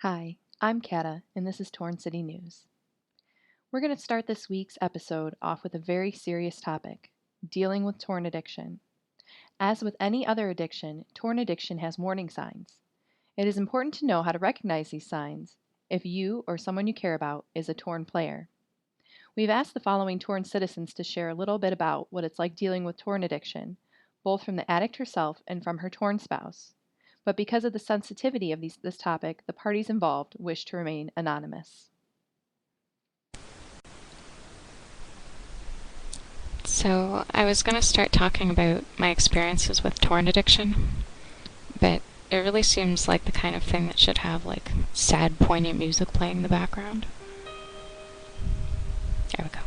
Hi, I'm Kata, and this is Torn City News. We're going to start this week's episode off with a very serious topic dealing with torn addiction. As with any other addiction, torn addiction has warning signs. It is important to know how to recognize these signs if you or someone you care about is a torn player. We've asked the following torn citizens to share a little bit about what it's like dealing with torn addiction, both from the addict herself and from her torn spouse. But because of the sensitivity of this topic, the parties involved wish to remain anonymous. So, I was going to start talking about my experiences with torn addiction, but it really seems like the kind of thing that should have like sad, poignant music playing in the background. There we go.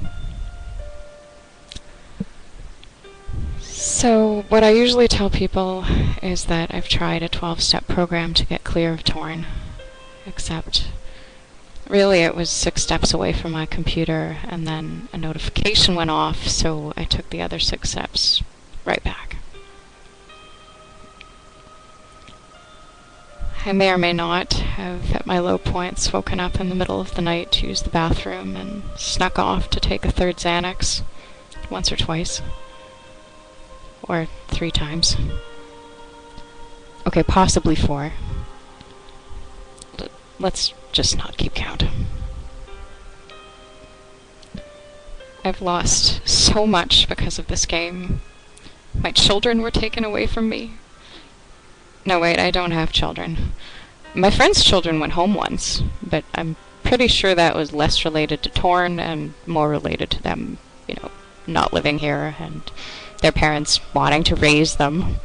So, what I usually tell people is that I've tried a 12-step program to get clear of torn, except really it was 6 steps away from my computer, and then a notification went off, so I took the other 6 steps right back. I may or may not have, at my low points, woken up in the middle of the night to use the bathroom and snuck off to take a third Xanax, once or twice. Or 3 times. Okay, possibly 4. Let's just not keep count. I've lost so much because of this game. My children were taken away from me. No, wait, I don't have children. My friend's children went home once, but I'm pretty sure that was less related to torn and more related to them, not living here and their parents wanting to raise them.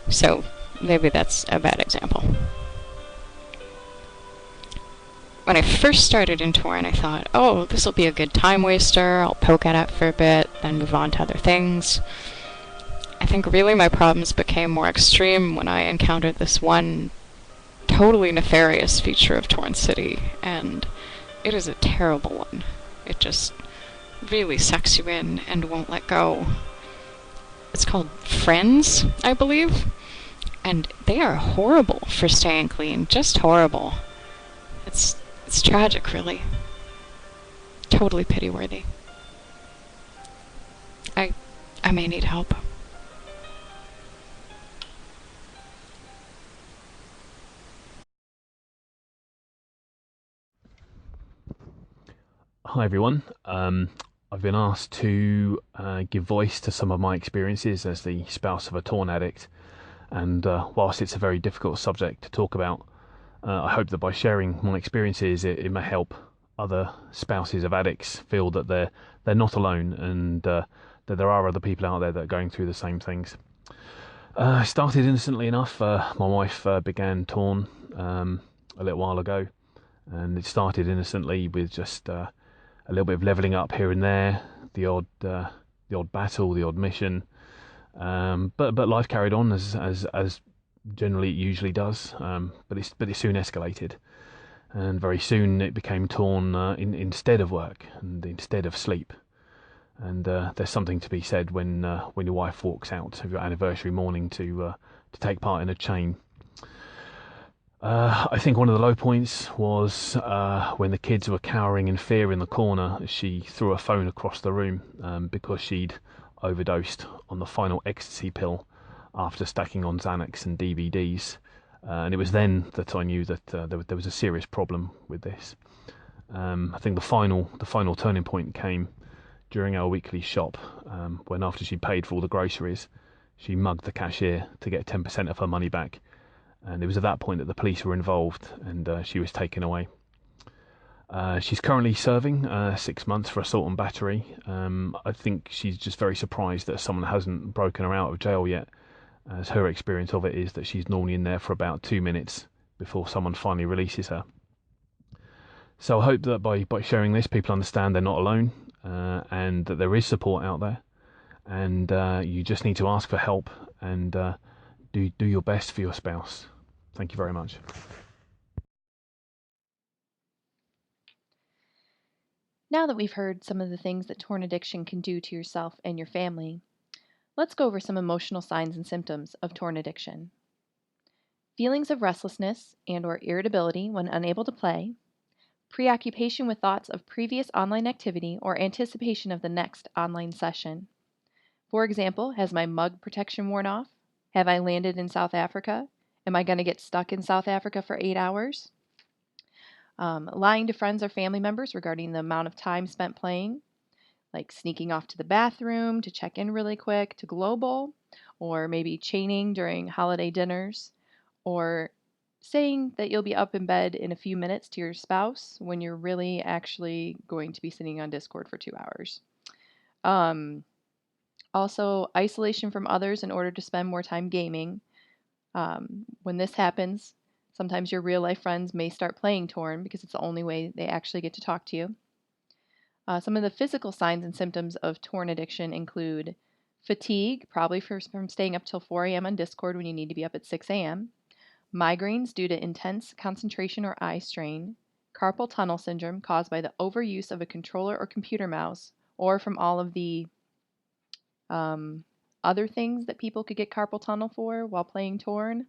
So maybe that's a bad example. When I first started in torn, I thought, oh, this will be a good time waster. I'll poke at it for a bit, then move on to other things. I think really my problems became more extreme when I encountered this one totally nefarious feature of Torn City, and it is a terrible one. It just really sucks you in and won't let go. It's called Friends, I believe, and they are horrible for staying clean, just horrible. It's tragic, really. Totally pity-worthy. I may need help. Hi everyone. I've been asked to give voice to some of my experiences as the spouse of a torn addict, and whilst it's a very difficult subject to talk about, I hope that by sharing my experiences it may help other spouses of addicts feel that they're not alone, and that there are other people out there that are going through the same things. Started innocently enough. My wife began torn a little while ago, and it started innocently with just a little bit of leveling up here and there, the odd battle, the odd mission, but life carried on as generally it usually does. But it soon escalated, and very soon it became torn instead of work and instead of sleep. And there's something to be said when your wife walks out of your anniversary morning to take part in a chain. I think one of the low points was when the kids were cowering in fear in the corner. She threw a phone across the room because she'd overdosed on the final ecstasy pill after stacking on Xanax and DVDs. And it was then that I knew that there was a serious problem with this. I think the final turning point came during our weekly shop, when after she paid for all the groceries, she mugged the cashier to get 10% of her money back. And it was at that point that the police were involved, and she was taken away. She's currently serving 6 months for assault and battery. I think she's just very surprised that someone hasn't broken her out of jail yet, as her experience of it is that she's normally in there for about 2 minutes before someone finally releases her. So I hope that by sharing this, people understand they're not alone, and that there is support out there, and you just need to ask for help and do your best for your spouse. Thank you very much. Now that we've heard some of the things that torn addiction can do to yourself and your family, let's go over some emotional signs and symptoms of torn addiction. feelings of restlessness and or irritability when unable to play, preoccupation with thoughts of previous online activity or anticipation of the next online session. For example, has my mug protection worn off? Have I landed in South Africa? Am I going to get stuck in South Africa for 8 hours? Lying to friends or family members regarding the amount of time spent playing, like sneaking off to the bathroom to check in really quick to global, or maybe chaining during holiday dinners, or saying that you'll be up in bed in a few minutes to your spouse when you're really actually going to be sitting on Discord for 2 hours. Also, isolation from others in order to spend more time gaming. When this happens, sometimes your real life friends may start playing Torn because it's the only way they actually get to talk to you. Some of the physical signs and symptoms of Torn addiction include fatigue, probably from staying up till 4 a.m. on Discord when you need to be up at 6 a.m., migraines due to intense concentration or eye strain, carpal tunnel syndrome caused by the overuse of a controller or computer mouse, or from all of the other things that people could get carpal tunnel for while playing Torn.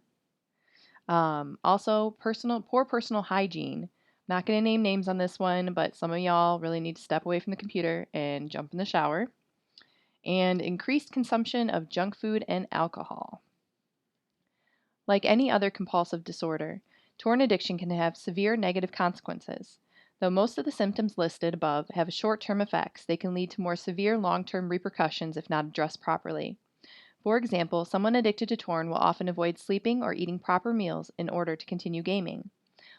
Also, poor personal hygiene. Not going to name names on this one, but some of y'all really need to step away from the computer and jump in the shower. And increased consumption of junk food and alcohol. Like any other compulsive disorder, Torn addiction can have severe negative consequences. Though most of the symptoms listed above have short-term effects, they can lead to more severe long-term repercussions if not addressed properly. For example, someone addicted to Torn will often avoid sleeping or eating proper meals in order to continue gaming.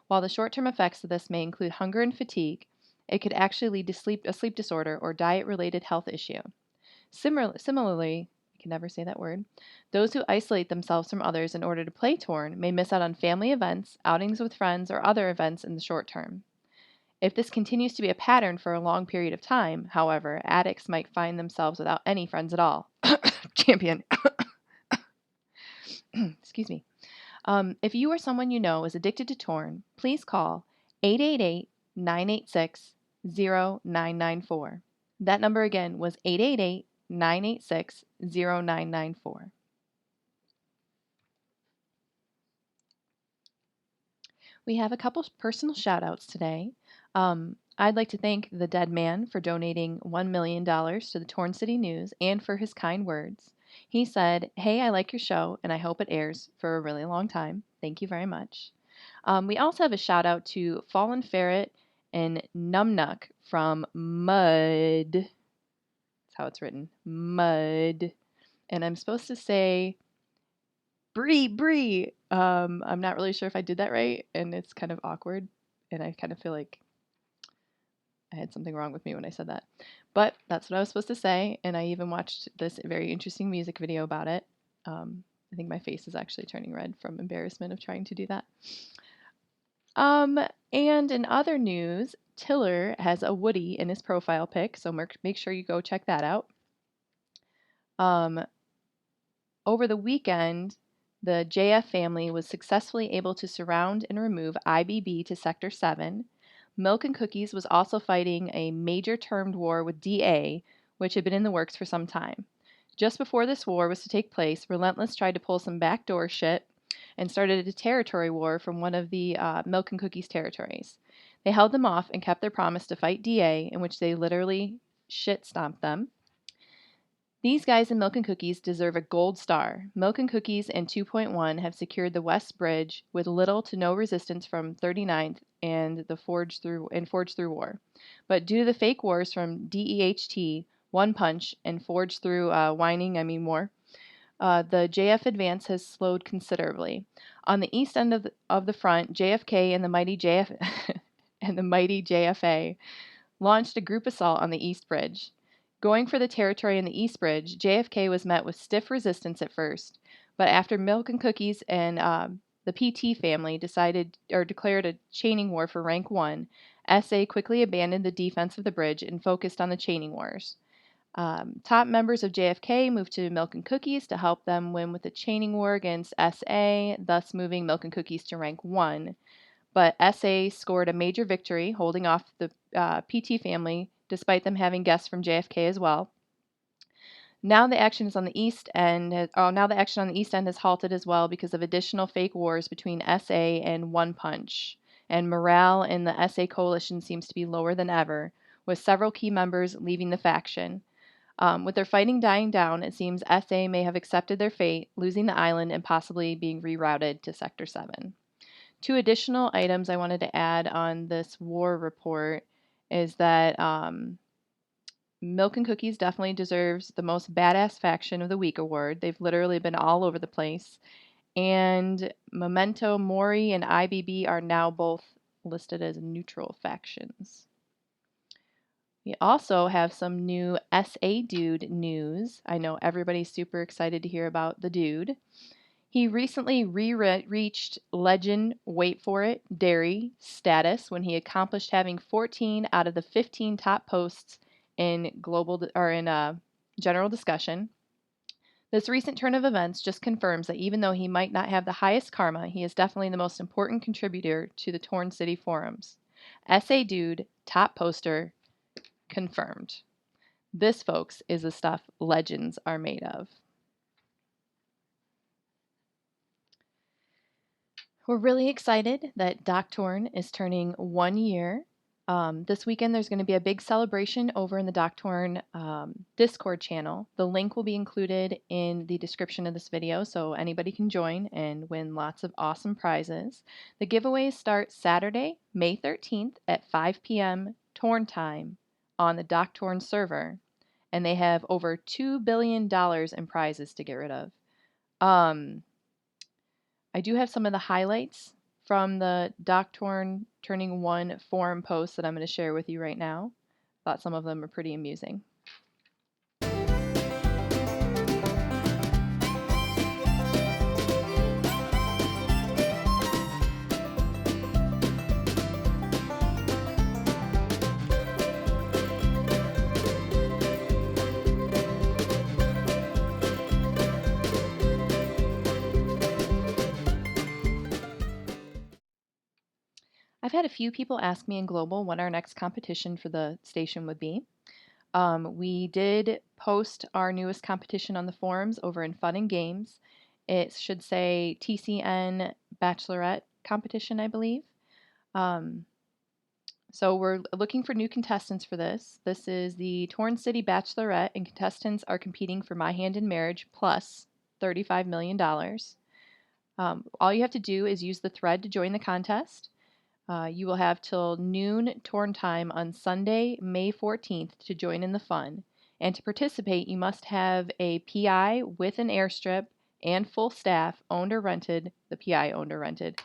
While the short-term effects of this may include hunger and fatigue, it could actually lead to a sleep disorder or diet-related health issue. Similarly, I can never say that word, those who isolate themselves from others in order to play Torn may miss out on family events, outings with friends, or other events in the short term. If this continues to be a pattern for a long period of time, however, addicts might find themselves without any friends at all. Champion. Excuse me. If you or someone you know is addicted to Torn, please call 888-986-0994. That number again was 888-986-0994. We have a couple personal shout outs today. I'd like to thank the dead man for donating $1 million to the Torn City News and for his kind words. He said, "Hey, I like your show and I hope it airs for a really long time. Thank you very much." We also have a shout out to Fallen Ferret and Numnuck from Mud. That's how it's written. Mud. And I'm supposed to say Bree. I'm not really sure if I did that right, and it's kind of awkward, and I kind of feel like I had something wrong with me when I said that. But that's what I was supposed to say, and I even watched this very interesting music video about it. I think my face is actually turning red from embarrassment of trying to do that. And in other news, Tiller has a Woody in his profile pic, so make sure you go check that out. Over the weekend, the JF family was successfully able to surround and remove IBB to Sector 7. Milk and Cookies was also fighting a major termed war with DA, which had been in the works for some time. Just before this war was to take place, Relentless tried to pull some backdoor shit and started a territory war from one of the Milk and Cookies territories. They held them off and kept their promise to fight DA, in which they literally shit stomped them. These guys in Milk and Cookies deserve a gold star. Milk and Cookies and 2.1 have secured the West Bridge with little to no resistance from 39th and the Forge Through War. But due to the fake wars from DEHT, One Punch, and Forge Through War, the JF advance has slowed considerably. On the east end of the front, JFK and the mighty JFA launched a group assault on the East Bridge. Going for the territory in the East Bridge, JFK was met with stiff resistance at first, but after Milk and Cookies and the PT family declared a chaining war for Rank 1, SA quickly abandoned the defense of the bridge and focused on the chaining wars. Top members of JFK moved to Milk and Cookies to help them win with the chaining war against SA, thus moving Milk and Cookies to Rank 1. But SA scored a major victory, holding off the PT family, despite them having guests from JFK as well. Now the action is on the east end. Now the action on the east end has halted as well because of additional fake wars between SA and One Punch. And morale in the SA coalition seems to be lower than ever, with several key members leaving the faction. With their fighting dying down, it seems SA may have accepted their fate, losing the island and possibly being rerouted to Sector 7. Two additional items I wanted to add on this war report is that Milk and Cookies definitely deserves the Most Badass Faction of the Week award. They've literally been all over the place. And Memento Mori and IBB are now both listed as neutral factions. We also have some new SA Dude news. I know everybody's super excited to hear about the dude. He recently reached legend, wait for it, dairy status when he accomplished having 14 out of the 15 top posts in general discussion. This recent turn of events just confirms that even though he might not have the highest karma, he is definitely the most important contributor to the Torn City forums. SA Dude, top poster, confirmed. This, folks, is the stuff legends are made of. We're really excited that DoctorN is turning 1 year. This weekend, there's going to be a big celebration over in the DoctorN Discord channel. The link will be included in the description of this video, so anybody can join and win lots of awesome prizes. The giveaways start Saturday, May 13th at 5 p.m. Torn time on the DoctorN server, and they have over $2 billion in prizes to get rid of. I do have some of the highlights from the DoctorN Turning 1 forum posts that I'm going to share with you right now. Thought some of them are pretty amusing. I've had a few people ask me in Global what our next competition for the station would be. We did post our newest competition on the forums over in Fun and Games. It should say TCN Bachelorette competition, I believe. So we're looking for new contestants for this. This is the Torn City Bachelorette, and contestants are competing for My Hand in Marriage plus $35 million. All you have to do is use the thread to join the contest. You will have till noon Torn time on Sunday, May 14th to join in the fun. And to participate, you must have a PI with an airstrip and full staff owned or rented, the PI owned or rented,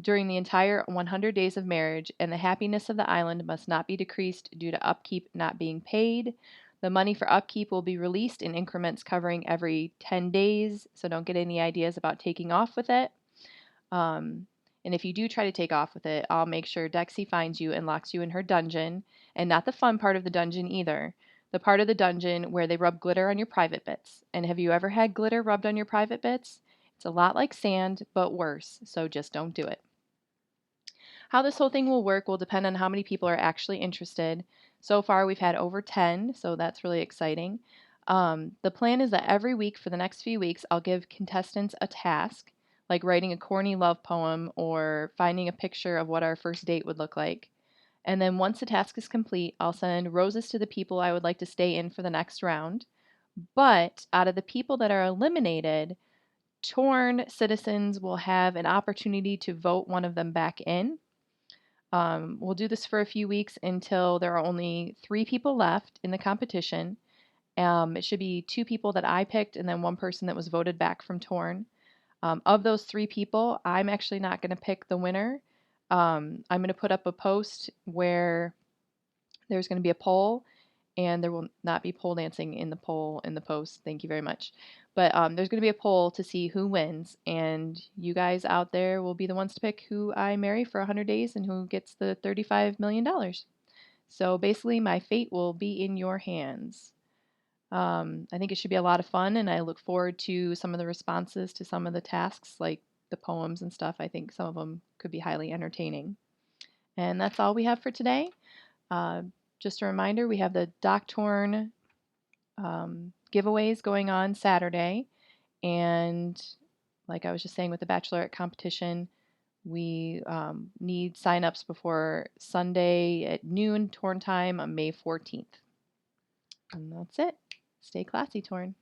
during the entire 100 days of marriage, and the happiness of the island must not be decreased due to upkeep not being paid. The money for upkeep will be released in increments covering every 10 days, so don't get any ideas about taking off with it. And if you do try to take off with it, I'll make sure Dexy finds you and locks you in her dungeon, and not the fun part of the dungeon either. The part of the dungeon where they rub glitter on your private bits. And have you ever had glitter rubbed on your private bits? It's a lot like sand, but worse, so just don't do it. How this whole thing will work will depend on how many people are actually interested. So far, we've had over 10, so that's really exciting. The plan is that every week for the next few weeks, I'll give contestants a task, like writing a corny love poem or finding a picture of what our first date would look like. And then once the task is complete, I'll send roses to the people I would like to stay in for the next round. But out of the people that are eliminated, Torn citizens will have an opportunity to vote one of them back in. We'll do this for a few weeks until there are only 3 people left in the competition. It should be 2 people that I picked and then 1 person that was voted back from Torn. Of those 3 people, I'm actually not going to pick the winner. I'm going to put up a post where there's going to be a poll, and there will not be pole dancing in the post. Thank you very much. But there's going to be a poll to see who wins, and you guys out there will be the ones to pick who I marry for 100 days and who gets the $35 million. So basically, my fate will be in your hands. I think it should be a lot of fun, and I look forward to some of the responses to some of the tasks, like the poems and stuff. I think some of them could be highly entertaining. And that's all we have for today. Just a reminder, we have the DoctorN giveaways going on Saturday. And like I was just saying with the Bachelorette competition, we need signups before Sunday at noon Torn time on May 14th. And that's it. Stay classy, Torn.